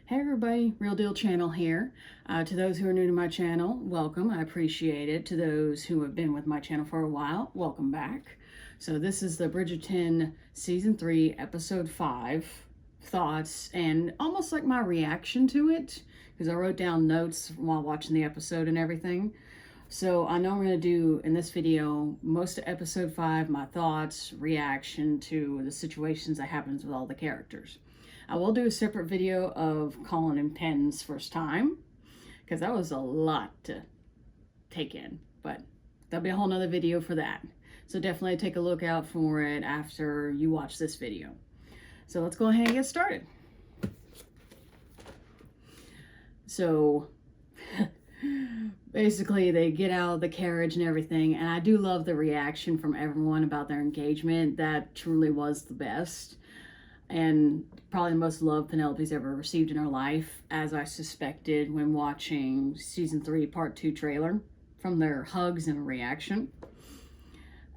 Hey everybody, Real Deal Channel here. To those who are new to my channel, welcome. I appreciate it. To those who have been with my channel for a while, welcome back. So this is the Bridgerton Season 3, Episode 5 thoughts and almost like my reaction to it because I wrote down notes while watching the episode and everything. So I know I'm going to do in this video most of Episode 5, my thoughts, reaction to the situations that happens with all the characters. I will do a separate video of Colin and Penn's first time, because that was a lot to take in, but there'll be a whole nother video for that. So definitely take a look out for it after you watch this video. So let's go ahead and get started. So basically they get out of the carriage and everything, and I do love the reaction from everyone about their engagement. That truly was the best. And probably the most love Penelope's ever received in her life, as I suspected when watching Season 3 Part 2 trailer, from their hugs and reaction.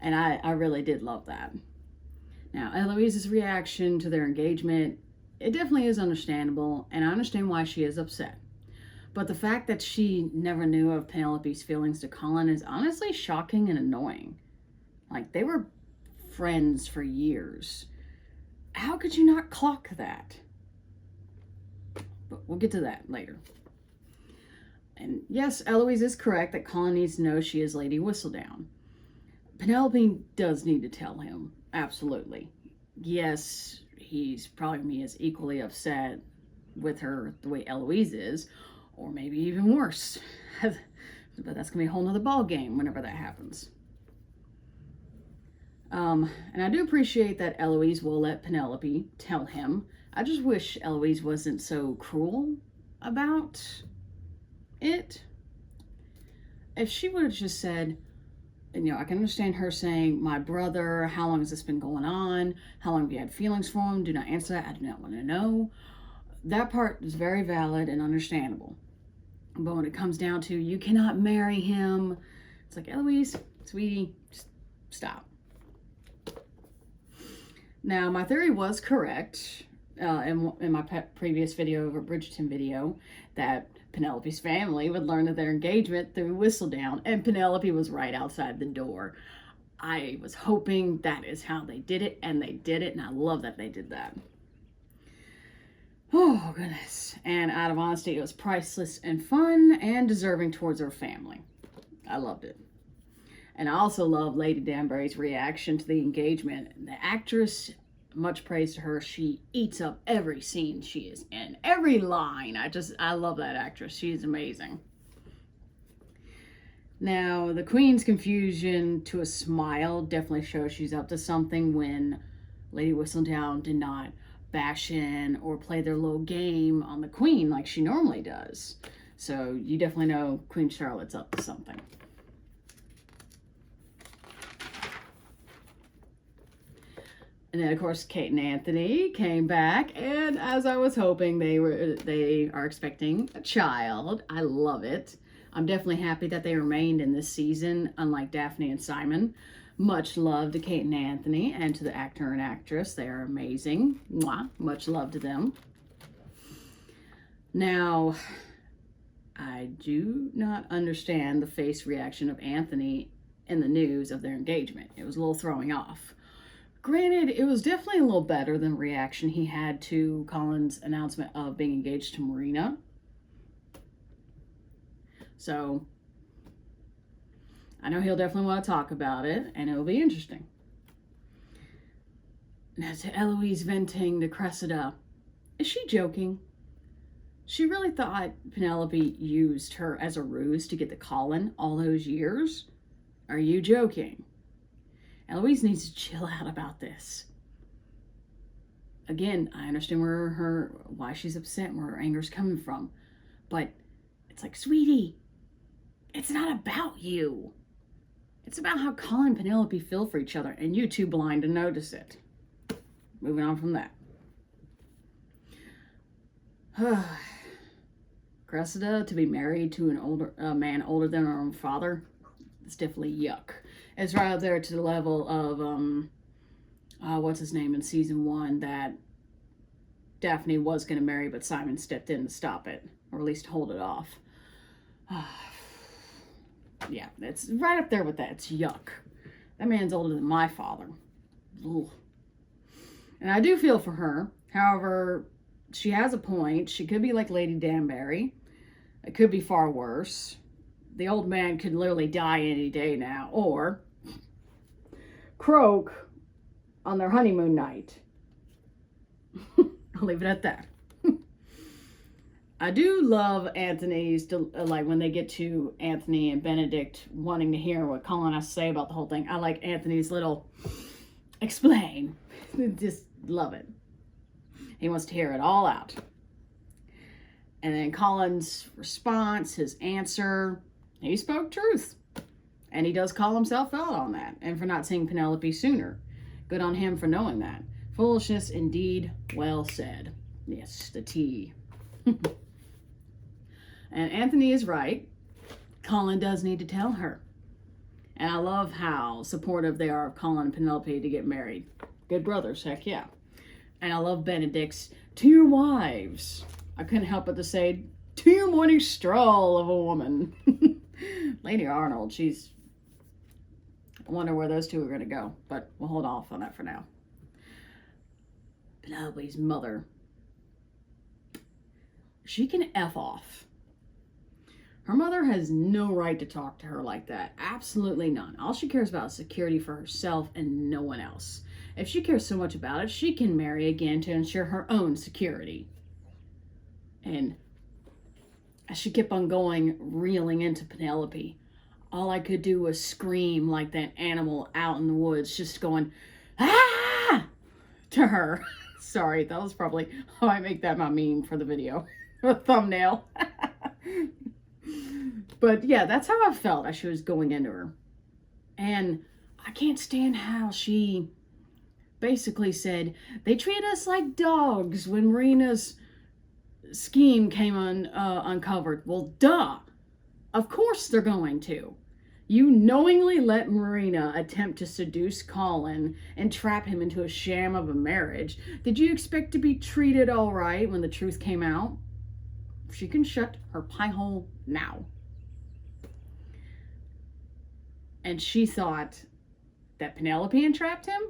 And I really did love that. Now, Eloise's reaction to their engagement, it definitely is understandable, and I understand why she is upset. But the fact that she never knew of Penelope's feelings to Colin is honestly shocking and annoying. Like, they were friends for years. How could you not clock that? But we'll get to that later. And yes, Eloise is correct that Colin needs to know she is Lady Whistledown. Penelope does need to tell him, absolutely. Yes, he's probably going to be as equally upset with her the way Eloise is, or maybe even worse. But that's going to be a whole nother ball game whenever that happens. And I do appreciate that Eloise will let Penelope tell him. I just wish Eloise wasn't so cruel about it. If she would have just said, you know, I can understand her saying, my brother, how long has this been going on? How long have you had feelings for him? Do not answer that. I do not want to know. That part is very valid and understandable. But when it comes down to, you cannot marry him, it's like, Eloise, sweetie, just stop. Now, my theory was correct in my previous video, over Bridgerton video, that Penelope's family would learn of their engagement through Whistledown, and Penelope was right outside the door. I was hoping that is how they did it, and they did it, and I love that they did that. Oh, goodness. And out of honesty, it was priceless and fun and deserving towards her family. I loved it. And I also love Lady Danbury's reaction to the engagement. The actress, much praise to her, she eats up every scene she is in. Every line. I love that actress. She's amazing. Now, the Queen's confusion to a smile definitely shows she's up to something when Lady Whistledown did not bash in or play their little game on the Queen like she normally does. So you definitely know Queen Charlotte's up to something. And then, of course, Kate and Anthony came back, and as I was hoping, they are expecting a child. I love it. I'm definitely happy that they remained in this season, unlike Daphne and Simon. Much love to Kate and Anthony, and to the actor and actress. They are amazing. Mwah. Much love to them. Now, I do not understand the face reaction of Anthony in the news of their engagement. It was a little throwing off. Granted, it was definitely a little better than the reaction he had to Colin's announcement of being engaged to Marina. So, I know he'll definitely want to talk about it, and it'll be interesting. Now, to Eloise venting to Cressida, is she joking? She really thought Penelope used her as a ruse to get to Colin all those years? Are you joking? Eloise needs to chill out about this. Again, I understand why she's upset, where her anger's coming from. But it's like, sweetie, it's not about you. It's about how Colin and Penelope feel for each other, and you too blind to notice it. Moving on from that. Cressida to be married to a man older than her own father, it's definitely yuck. It's right up there to the level of what's his name in season 1 that Daphne was going to marry, but Simon stepped in to stop it, or at least hold it off. Yeah, it's right up there with that. It's yuck. That man's older than my father. Ugh. And I do feel for her. However, she has a point. She could be like Lady Danbury. It could be far worse. The old man could literally die any day now. Or croak on their honeymoon night. I'll leave it at that. I do love Anthony's, like when they get to Anthony and Benedict wanting to hear what Colin has to say about the whole thing. I like Anthony's little explain. Just love it. He wants to hear it all out. And then Colin's response, his answer, he spoke truth. And he does call himself out on that and for not seeing Penelope sooner. Good on him for knowing that. Foolishness indeed, well said. Yes, the T. And Anthony is right. Colin does need to tell her. And I love how supportive they are of Colin and Penelope to get married. Good brothers, heck yeah. And I love Benedict's, to your wives. I couldn't help but to say, to your morning stroll of a woman. Lady Arnold, I wonder where those two are going to go. But we'll hold off on that for now. Penelope's mother. She can F off. Her mother has no right to talk to her like that. Absolutely none. All she cares about is security for herself and no one else. If she cares so much about it, she can marry again to ensure her own security. And as she kept on going, reeling into Penelope, all I could do was scream like that animal out in the woods, just going, ah, to her. Sorry, that was probably, I might make that my meme for the video, a thumbnail. But yeah, that's how I felt as she was going into her. And I can't stand how she basically said, they treat us like dogs when Marina's scheme came uncovered. Well, duh. Of course they're going to. You knowingly let Marina attempt to seduce Colin and trap him into a sham of a marriage. Did you expect to be treated all right when the truth came out? She can shut her pie hole now. And she thought that Penelope entrapped him?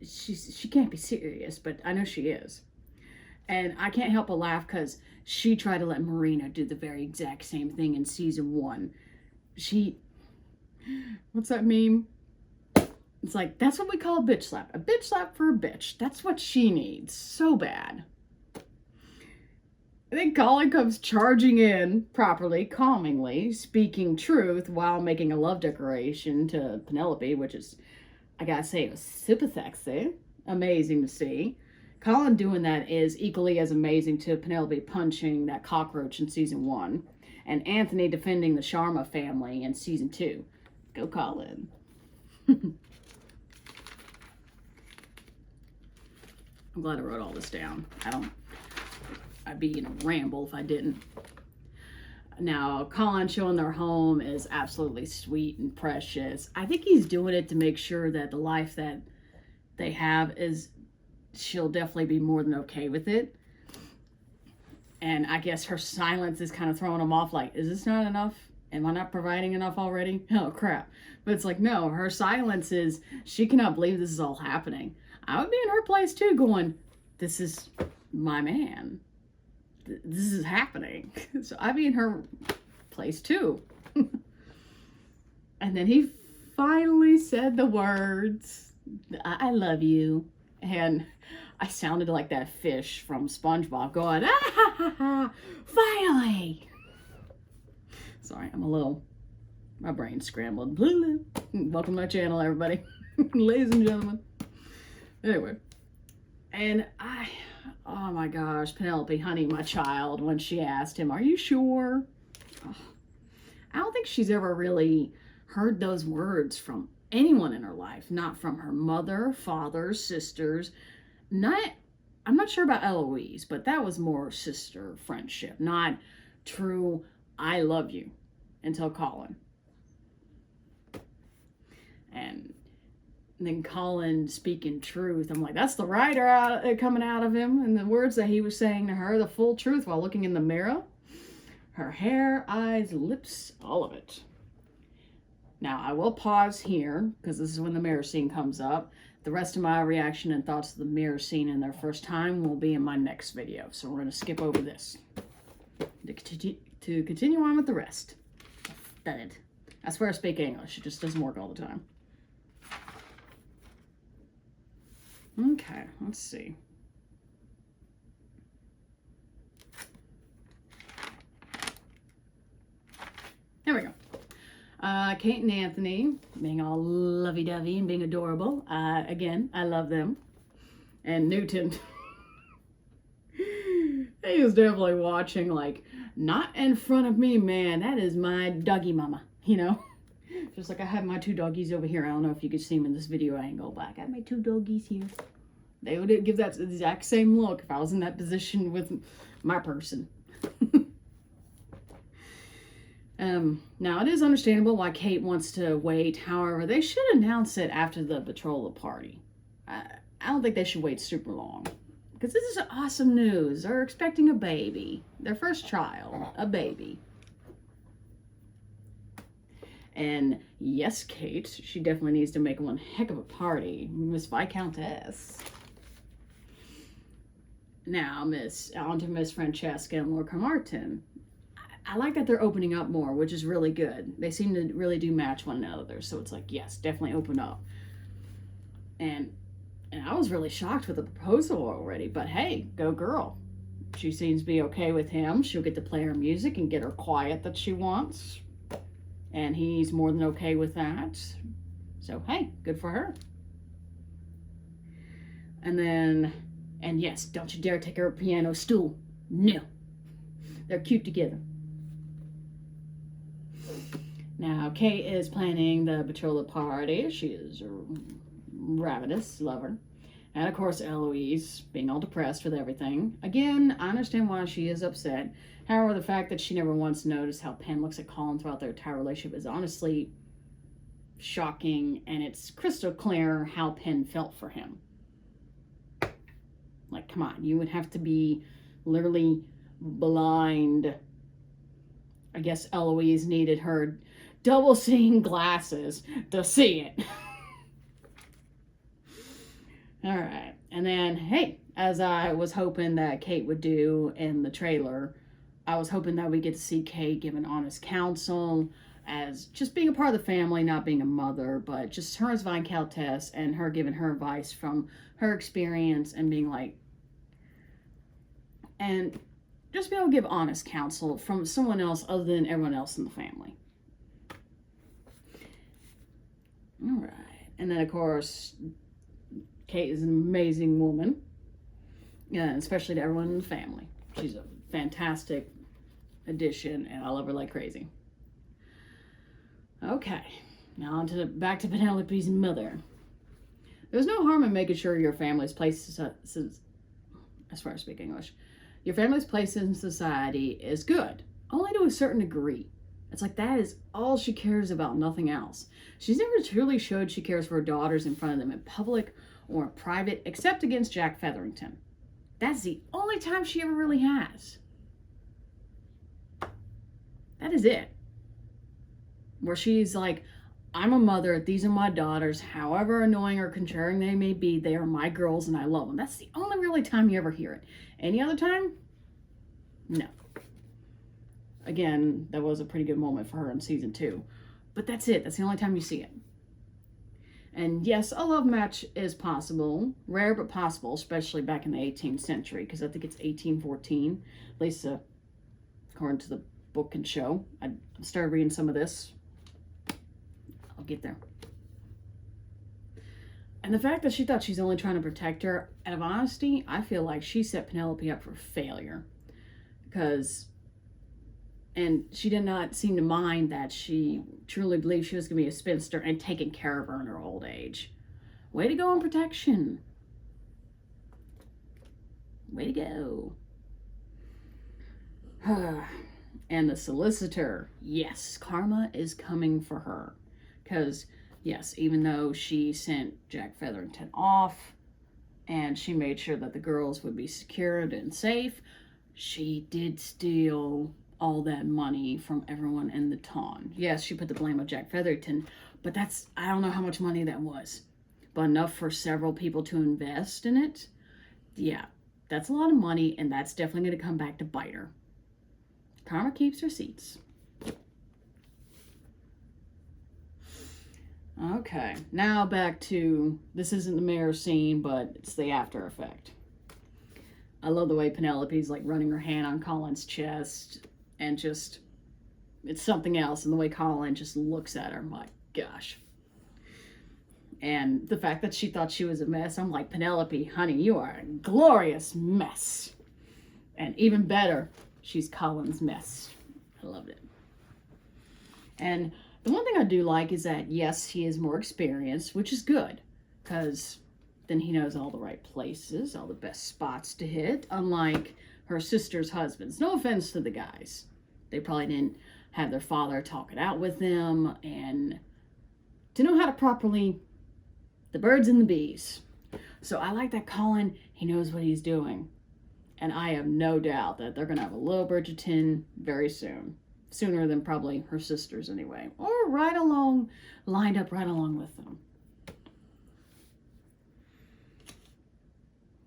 She can't be serious, but I know she is. And I can't help but laugh because she tried to let Marina do the very exact same thing in season 1. What's that meme? It's like, that's what we call a bitch slap. A bitch slap for a bitch. That's what she needs so bad. And then Colin comes charging in properly, calmingly, speaking truth while making a love declaration to Penelope, which is, I gotta say, it was super sexy. Amazing to see. Colin doing that is equally as amazing to Penelope punching that cockroach in season 1. And Anthony defending the Sharma family in season 2. Go Colin. I'm glad I wrote all this down. I'd be in a ramble if I didn't. Now, Colin showing their home is absolutely sweet and precious. I think he's doing it to make sure that the life that they have is, she'll definitely be more than okay with it. And I guess her silence is kind of throwing him off, like, is this not enough? Am I not providing enough already? Oh, crap. But it's like, no, her silence is, she cannot believe this is all happening. I would be in her place too, going, this is my man. This is happening. So I'd be in her place too. And then he finally said the words, I love you. And I sounded like that fish from SpongeBob going, ah ha ha ha, finally. Sorry, my brain's scrambled. Welcome to my channel, everybody. Ladies and gentlemen. Anyway, and oh my gosh, Penelope, honey, my child, when she asked him, are you sure? Oh, I don't think she's ever really heard those words from anyone in her life. Not from her mother, father, sisters. I'm not sure about Eloise, but that was more sister friendship, not true, I love you, until Colin. And And then Colin speaking truth. I'm like, that's the writer coming out of him. And the words that he was saying to her, the full truth while looking in the mirror. Her hair, eyes, lips, all of it. Now, I will pause here, because this is when the mirror scene comes up. The rest of my reaction and thoughts of the mirror scene in their first time will be in my next video. So we're going to skip over this. To continue on with the rest. I swear I speak English. It just doesn't work all the time. Okay, let's see. There we go. Kate and Anthony being all lovey-dovey and being adorable. Again, I love them. And Newton. He was definitely watching, like, not in front of me, man. That is my doggy mama, you know? Just like I have my two doggies over here. I don't know if you could see them in this video angle, but I got my two doggies here. They would give that exact same look if I was in that position with my person. Now, it is understandable why Kate wants to wait. However, they should announce it after the betrothal party. I don't think they should wait super long. Because this is awesome news. They're expecting a baby. Their first child. A baby. And yes, Kate, she definitely needs to make one heck of a party. Miss Viscountess. Now, on to Miss Francesca and Lord Carmarthen. I like that they're opening up more, which is really good. They seem to really do match one another. So it's like, yes, definitely open up. And I was really shocked with the proposal already. But hey, go girl. She seems to be okay with him. She'll get to play her music and get her quiet that she wants. And he's more than okay with that. So, hey, good for her. And yes, don't you dare take her piano stool. No. They're cute together. Now, Kate is planning the betrothal party. She is a ravenous lover. And of course, Eloise being all depressed with everything. Again, I understand why she is upset. However, the fact that she never once noticed how Penn looks at Colin throughout their entire relationship is honestly shocking. And it's crystal clear how Penn felt for him. Like, come on, you would have to be literally blind. I guess Eloise needed her double seeing glasses to see it. All right. And then, hey, as I was hoping that Kate would do in the trailer, I was hoping that we get to see Kate giving honest counsel as just being a part of the family, not being a mother, but just her as Viscountess and her giving her advice from her experience and being like, and just be able to give honest counsel from someone else other than everyone else in the family. All right. And then, of course, Kate is an amazing woman, especially to everyone in the family. She's a fantastic addition, and I love her like crazy. Okay. Now on to back to Penelope's mother. There's no harm in making sure your family's place, as far as I speak English, your family's place in society is good, only to a certain degree. It's like that is all she cares about, nothing else. She's never truly showed she cares for her daughters in front of them in public or in private, except against Jack Featherington. That's the only time she ever really has. That is it. Where she's like, I'm a mother, these are my daughters, however annoying or contrarian they may be, they are my girls and I love them. That's the only really time you ever hear it. Any other time? No. Again, that was a pretty good moment for her in season 2. But that's it. That's the only time you see it. And yes, a love match is possible. Rare but possible, especially back in the 18th century, because I think it's 1814, at least according to the book and show. I started reading some of this. I'll get there. And the fact that she thought she's only trying to protect her, out of honesty, I feel like she set Penelope up for failure. And she did not seem to mind that she truly believed she was going to be a spinster and taking care of her in her old age. Way to go on protection. Way to go. And the solicitor. Yes, karma is coming for her. Because Yes, even though she sent Jack Featherington off and she made sure that the girls would be secured and safe, she did steal all that money from everyone in the town. Yes, she put the blame on Jack Featherington, but I don't know how much money that was, but enough for several people to invest in it. Yeah, that's a lot of money, and that's definitely going to come back to bite her. Karma keeps receipts. Okay, now back to, this isn't the mirror scene, but it's the after effect. I love the way Penelope's like running her hand on Colin's chest, and just, it's something else, and the way Colin just looks at her, my gosh. And the fact that she thought she was a mess, I'm like, Penelope, honey, you are a glorious mess. And even better, she's Colin's mess. I loved it. And the one thing I do like is that, yes, he is more experienced, which is good, because then he knows all the right places, all the best spots to hit, unlike her sister's husbands. No offense to the guys. They probably didn't have their father talk it out with them, and to know how to properly, the birds and the bees. So I like that Colin, he knows what he's doing. And I have no doubt that they're going to have a little Bridgerton very soon. Sooner than probably her sisters anyway. Or right along, lined up right along with them.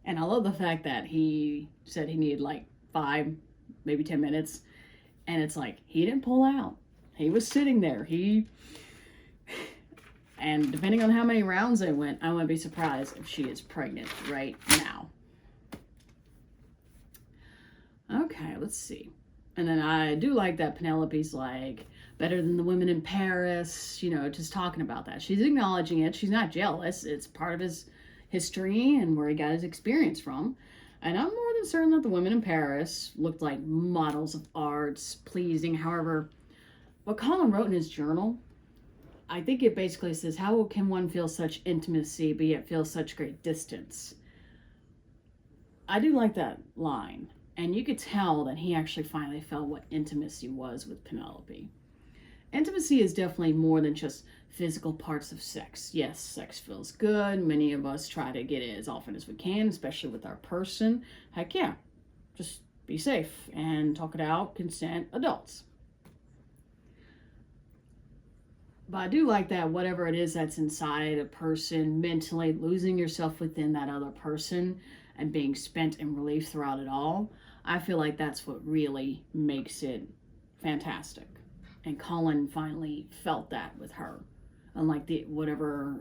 And I love the fact that he said he needed like 5, maybe 10 minutes. And it's like, he didn't pull out. He was sitting there. And depending on how many rounds they went, I wouldn't be surprised if she is pregnant right now. Okay, let's see. And then I do like that Penelope's like, better than the women in Paris, you know, just talking about that. She's acknowledging it. She's not jealous. It's part of his history and where he got his experience from. And I'm more than certain that the women in Paris looked like models of arts, pleasing. However, what Colin wrote in his journal, I think it basically says, how can one feel such intimacy but yet feel such great distance? I do like that line. And you could tell that he actually finally felt what intimacy was with Penelope. Intimacy is definitely more than just physical parts of sex. Yes, sex feels good. Many of us try to get it as often as we can, especially with our person. Heck yeah, just be safe and talk it out, consent, adults. But I do like that whatever it is that's inside a person, mentally losing yourself within that other person and being spent in relief throughout it all, I feel like that's what really makes it fantastic. And Colin finally felt that with her. Unlike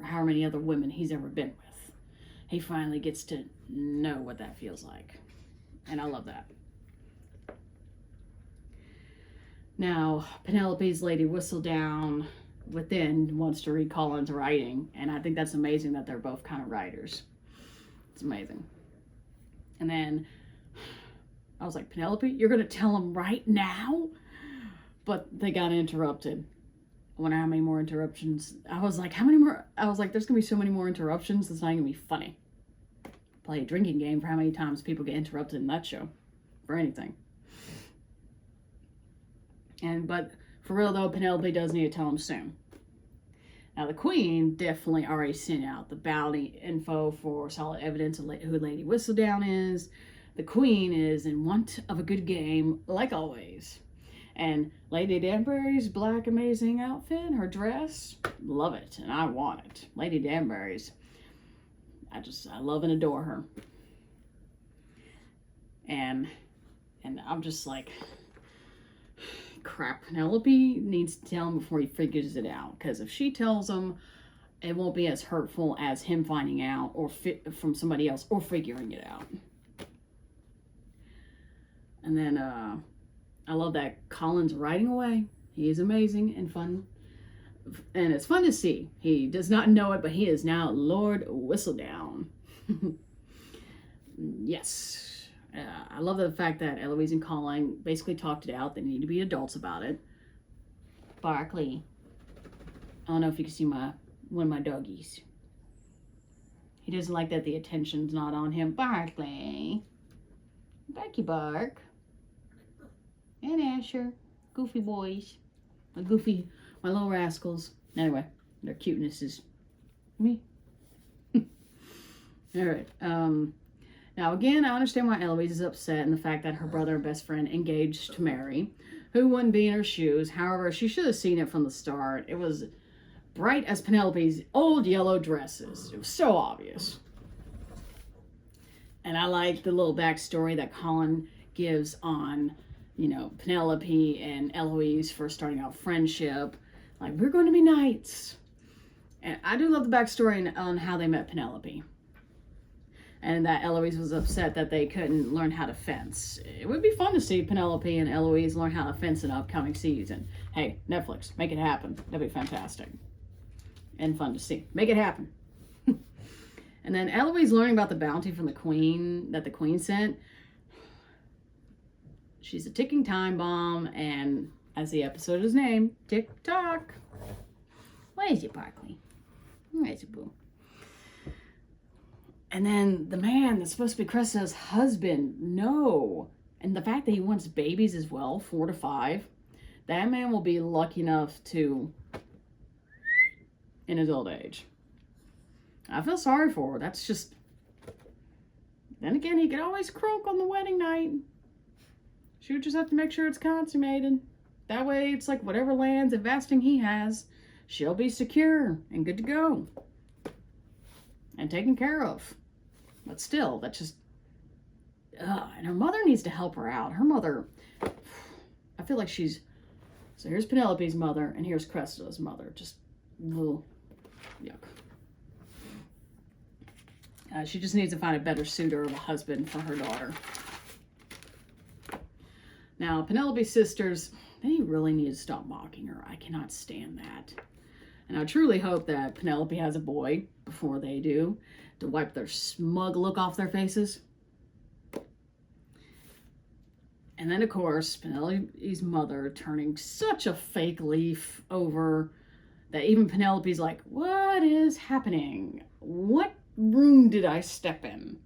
however many other women he's ever been with. He finally gets to know what that feels like. And I love that. Now, Penelope's Lady Whistledown within wants to read Colin's writing. And I think that's amazing that they're both kind of writers. It's amazing. And then I was like, Penelope, you're going to tell him right now? But they got interrupted. I wonder how many more interruptions. I was like, how many more? I was like, there's going to be so many more interruptions. It's not going to be funny. Play a drinking game for how many times people get interrupted in that show. For anything. But for real though, Penelope does need to tell him soon. Now the Queen definitely already sent out the bounty info for solid evidence of who Lady Whistledown is. The Queen is in want of a good game, like always. And Lady Danbury's black amazing outfit, her dress, love it, and I want it. Lady Danbury's, I love and adore her. And I'm just like, crap, Penelope needs to tell him before he figures it out. Because if she tells him, it won't be as hurtful as him finding out or from somebody else or figuring it out. And then, I love that Colin's writing away. He is amazing and fun. And it's fun to see. He does not know it, but he is now Lord Whistledown. Yes. I love the fact that Eloise and Colin basically talked it out. They need to be adults about it. Barkley. I don't know if you can see one of my doggies. He doesn't like that the attention's not on him. Barkley. Barky bark. And Asher. Goofy boys. My little rascals. Anyway, Their cuteness is me. All right. Now, again, I understand why Eloise is upset and the fact that her brother and best friend engaged to marry. Who wouldn't be in her shoes? However, she should have seen it from the start. It was bright as Penelope's old yellow dresses. It was so obvious. And I like the little backstory that Colin gives on, Penelope and Eloise first starting out friendship. Like, we're going to be knights. And I do love the backstory on how they met Penelope. And that Eloise was upset that they couldn't learn how to fence. It would be fun to see Penelope and Eloise learn how to fence in an upcoming season. Hey, Netflix, make it happen. That'd be fantastic. And fun to see. Make it happen. And then Eloise learning about the bounty from the queen, that the queen sent. She's a ticking time bomb, and as the episode is named, Tick Tock. Where is it, Barkley? Where is it, boo? And then the man that's supposed to be Cressida's husband, no. And the fact that he wants babies as well, 4 to 5. That man will be lucky enough to, in his old age. I feel sorry for her. That's just, then again, he could always croak on the wedding night. She would just have to make sure it's consummated. That way, it's like whatever lands investing he has, she'll be secure and good to go. And taken care of. But still, that's just, and her mother needs to help her out. Her mother, I feel like she's, so here's Penelope's mother, and here's Cressida's mother. Just, ugh, yuck. She just needs to find a better suitor of a husband for her daughter. Now, Penelope's sisters, they really need to stop mocking her. I cannot stand that. And I truly hope that Penelope has a boy before they do, to wipe their smug look off their faces. And then, of course, Penelope's mother turning such a fake leaf over that even Penelope's like, what is happening? What room did I step in?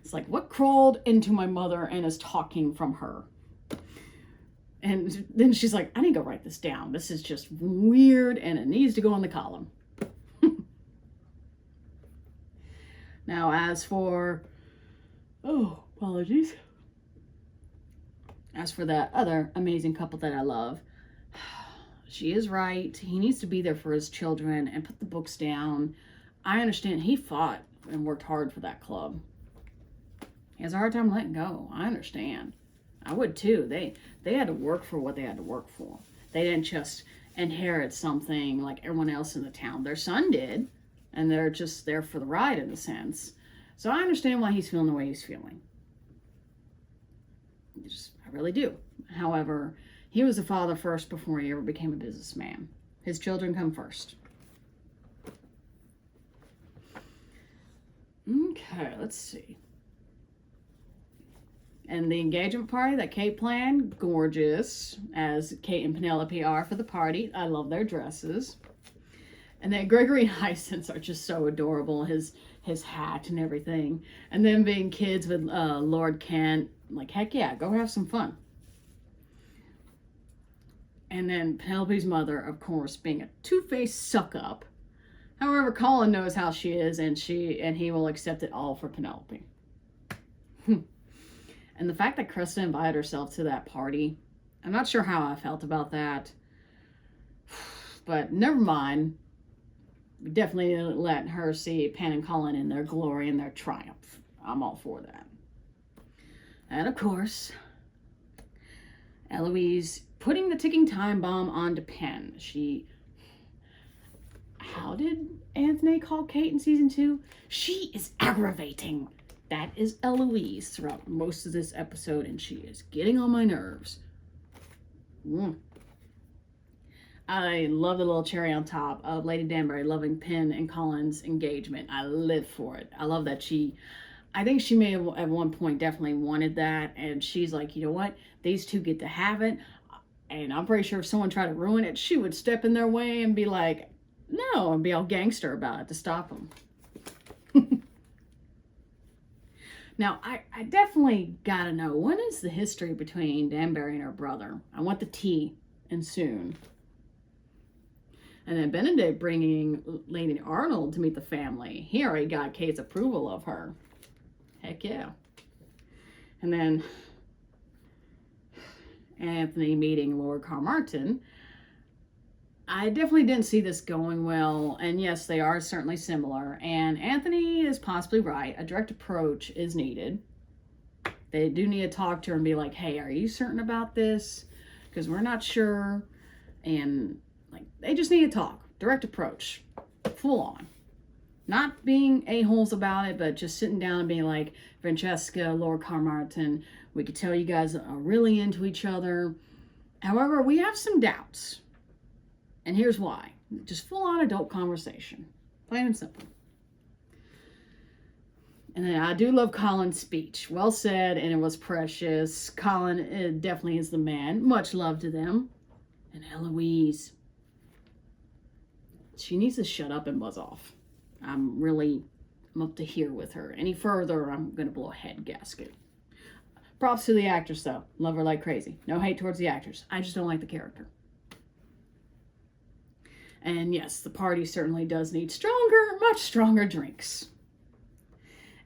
It's like, what crawled into my mother and is talking from her? And then she's like, I need to go write this down. This is just weird and it needs to go on the column. Now, as for, apologies. As for that other amazing couple that I love, she is right. He needs to be there for his children and put the books down. I understand he fought and worked hard for that club. He has a hard time letting go. I understand. I would too. They had to work for what they had to work for. They didn't just inherit something like everyone else in the town. Their son did, and they're just there for the ride in a sense. So I understand why he's feeling the way he's feeling. I really do. However, he was a father first before he ever became a businessman. His children come first. Okay, let's see. And the engagement party that Kate planned, gorgeous, as Kate and Penelope are for the party. I love their dresses. And then Gregory and Hyacinth are just so adorable, his hat and everything. And then being kids with Lord Kent, like, heck yeah, go have some fun. And then Penelope's mother, of course, being a two-faced suck-up. However, Colin knows how she is, and he will accept it all for Penelope. And the fact that Cressida invited herself to that party, I'm not sure how I felt about that. But never mind. We definitely didn't let her see Pan and Colin in their glory and their triumph. I'm all for that. And of course, Eloise putting the ticking time bomb onto Pen. How did Anthony call Kate in season 2? She is aggravating. That is Eloise throughout most of this episode, and she is getting on my nerves. I love the little cherry on top of Lady Danbury loving Penn and Colin's engagement. I live for it. I love that I think she may have at one point definitely wanted that, and she's like, you know what? These two get to have it, and I'm pretty sure if someone tried to ruin it, she would step in their way and be like, no, and be all gangster about it to stop them. Now, I definitely gotta know, what is the history between Danbury and her brother? I want the tea, and soon. And then Benedict bringing Lady Arnold to meet the family. He already got Kate's approval of her. Heck yeah. And then Anthony meeting Lord Carmarthen. I definitely didn't see this going well. And yes, they are certainly similar. And Anthony is possibly right. A direct approach is needed. They do need to talk to her and be like, hey, are you certain about this? Because we're not sure. And like, they just need to talk. Direct approach. Full on. Not being a-holes about it, but just sitting down and being like, Francesca, Lord Carmarthen, we could tell you guys are really into each other. However, we have some doubts. And here's why. Just full on adult conversation. Plain and simple. And then I do love Colin's speech. Well said, and it was precious. Colin definitely is the man. Much love to them. And Eloise. She needs to shut up and buzz off. I'm up to here with her. Any further, I'm going to blow a head gasket. Props to the actress, though. Love her like crazy. No hate towards the actors. I just don't like the character. And yes, the party certainly does need stronger, much stronger drinks.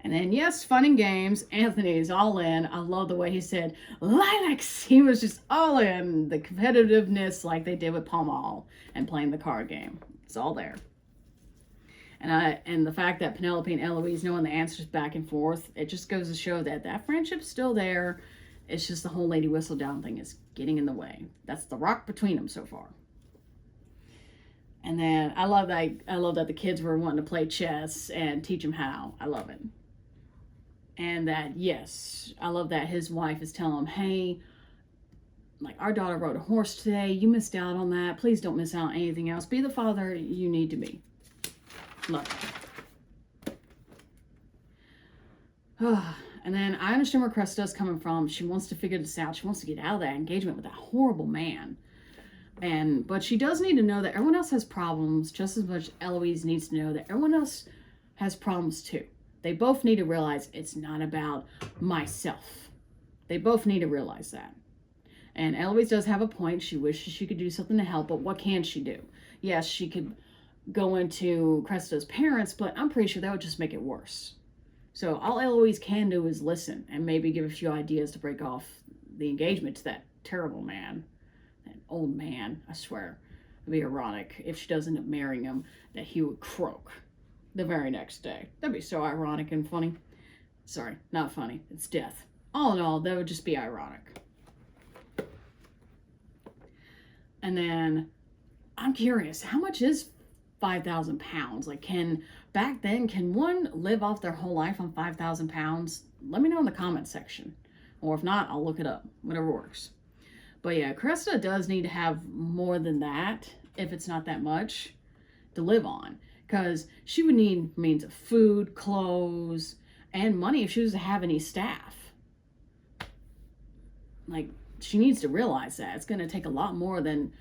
And then, yes, fun and games. Anthony is all in. I love the way he said, lilacs. He was just all in. The competitiveness like they did with Pall Mall and playing the card game. It's all there. And the fact that Penelope and Eloise knowing the answers back and forth, it just goes to show that that friendship's still there. It's just the whole Lady Whistledown thing is getting in the way. That's the rock between them so far. And then I love that the kids were wanting to play chess and teach them how. I love it. And that, yes, I love that his wife is telling him, hey, like, our daughter rode a horse today. You missed out on that. Please don't miss out on anything else. Be the father you need to be. Love it. And then I understand where Cressida's coming from. She wants to figure this out. She wants to get out of that engagement with that horrible man. But she does need to know that everyone else has problems just as much Eloise needs to know that everyone else has problems too. They both need to realize it's not about myself. They both need to realize that. And Eloise does have a point. She wishes she could do something to help, but what can she do? Yes, she could go into Cressida's parents, but I'm pretty sure that would just make it worse. So all Eloise can do is listen and maybe give a few ideas to break off the engagement to that terrible man. That old man, I swear. It'd be ironic if she does end up marrying him, that he would croak the very next day. That'd be so ironic and funny. Sorry, not funny. It's death. All in all, that would just be ironic. And then, I'm curious, how much is 5,000 pounds? Like, back then, can one live off their whole life on 5,000 pounds? Let me know in the comment section. Or if not, I'll look it up. Whatever works. But yeah, Cressida does need to have more than that, if it's not that much, to live on. Because she would need means of food, clothes, and money if she was to have any staff. Like, she needs to realize that. It's going to take a lot more than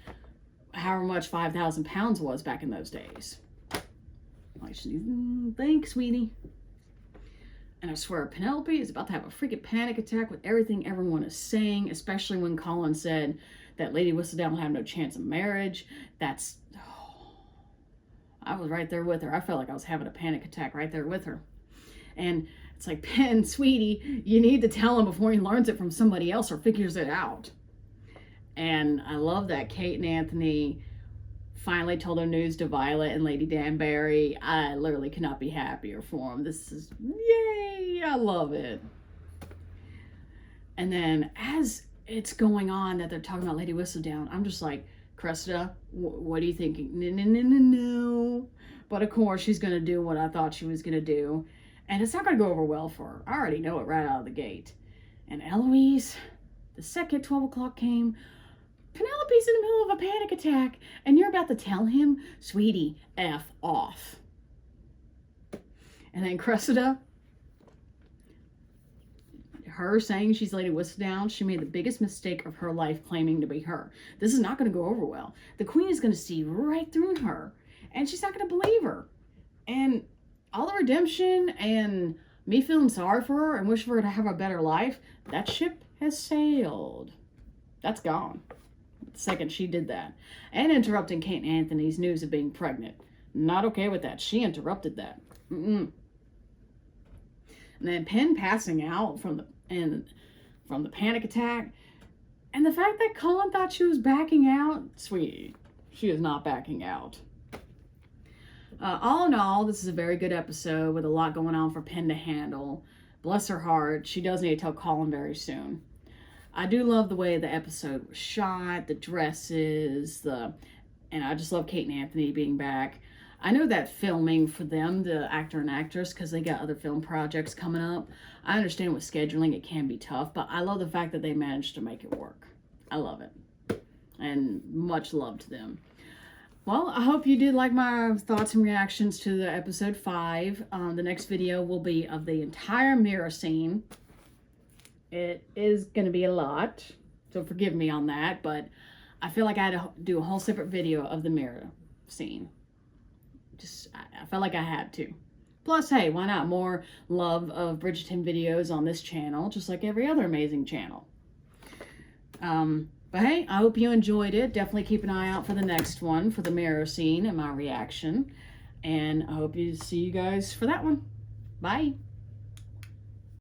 however much 5,000 pounds was back in those days. Like, thanks, sweetie. And I swear, Penelope is about to have a freaking panic attack with everything everyone is saying, especially when Colin said that Lady Whistledown will have no chance of marriage. I was right there with her. I felt like I was having a panic attack right there with her. And it's like, Pen, sweetie, you need to tell him before he learns it from somebody else or figures it out. And I love that Kate and Anthony finally told their news to Violet and Lady Danbury. I literally could not be happier for them. This is, yay, I love it. And then as it's going on that they're talking about Lady Whistledown, I'm just like, Cressida, what are you thinking? No. But of course, she's going to do what I thought she was going to do. And it's not going to go over well for her. I already know it right out of the gate. And Eloise, the second 12 o'clock came, Penelope's in the middle of a panic attack, and you're about to tell him, sweetie, F off. And then Cressida, her saying she's Lady Whistledown, she made the biggest mistake of her life claiming to be her. This is not going to go over well. The queen is going to see right through her, and she's not going to believe her. And all the redemption and me feeling sorry for her and wishing for her to have a better life, that ship has sailed. That's gone. the second she did that. And interrupting Kate Anthony's news of being pregnant. Not okay with that. She interrupted that. And then Penn passing out from the panic attack. And the fact that Colin thought she was backing out, sweetie, she is not backing out. All in all, this is a very good episode with a lot going on for Penn to handle. Bless her heart, she does need to tell Colin very soon. I do love the way the episode was shot, the dresses, and I just love Kate and Anthony being back. I know that filming for them, the actor and actress, because they got other film projects coming up. I understand with scheduling it can be tough, but I love the fact that they managed to make it work. I love it. And much love to them. Well, I hope you did like my thoughts and reactions to the episode 5. The next video will be of the entire mirror scene. It is going to be a lot, so forgive me on that, but I feel like I had to do a whole separate video of the mirror scene. I felt like I had to. Plus, hey, why not? More love of Bridgerton videos on this channel, just like every other amazing channel. But hey, I hope you enjoyed it. Definitely keep an eye out for the next one, for the mirror scene and my reaction. And I hope to see you guys for that one. Bye.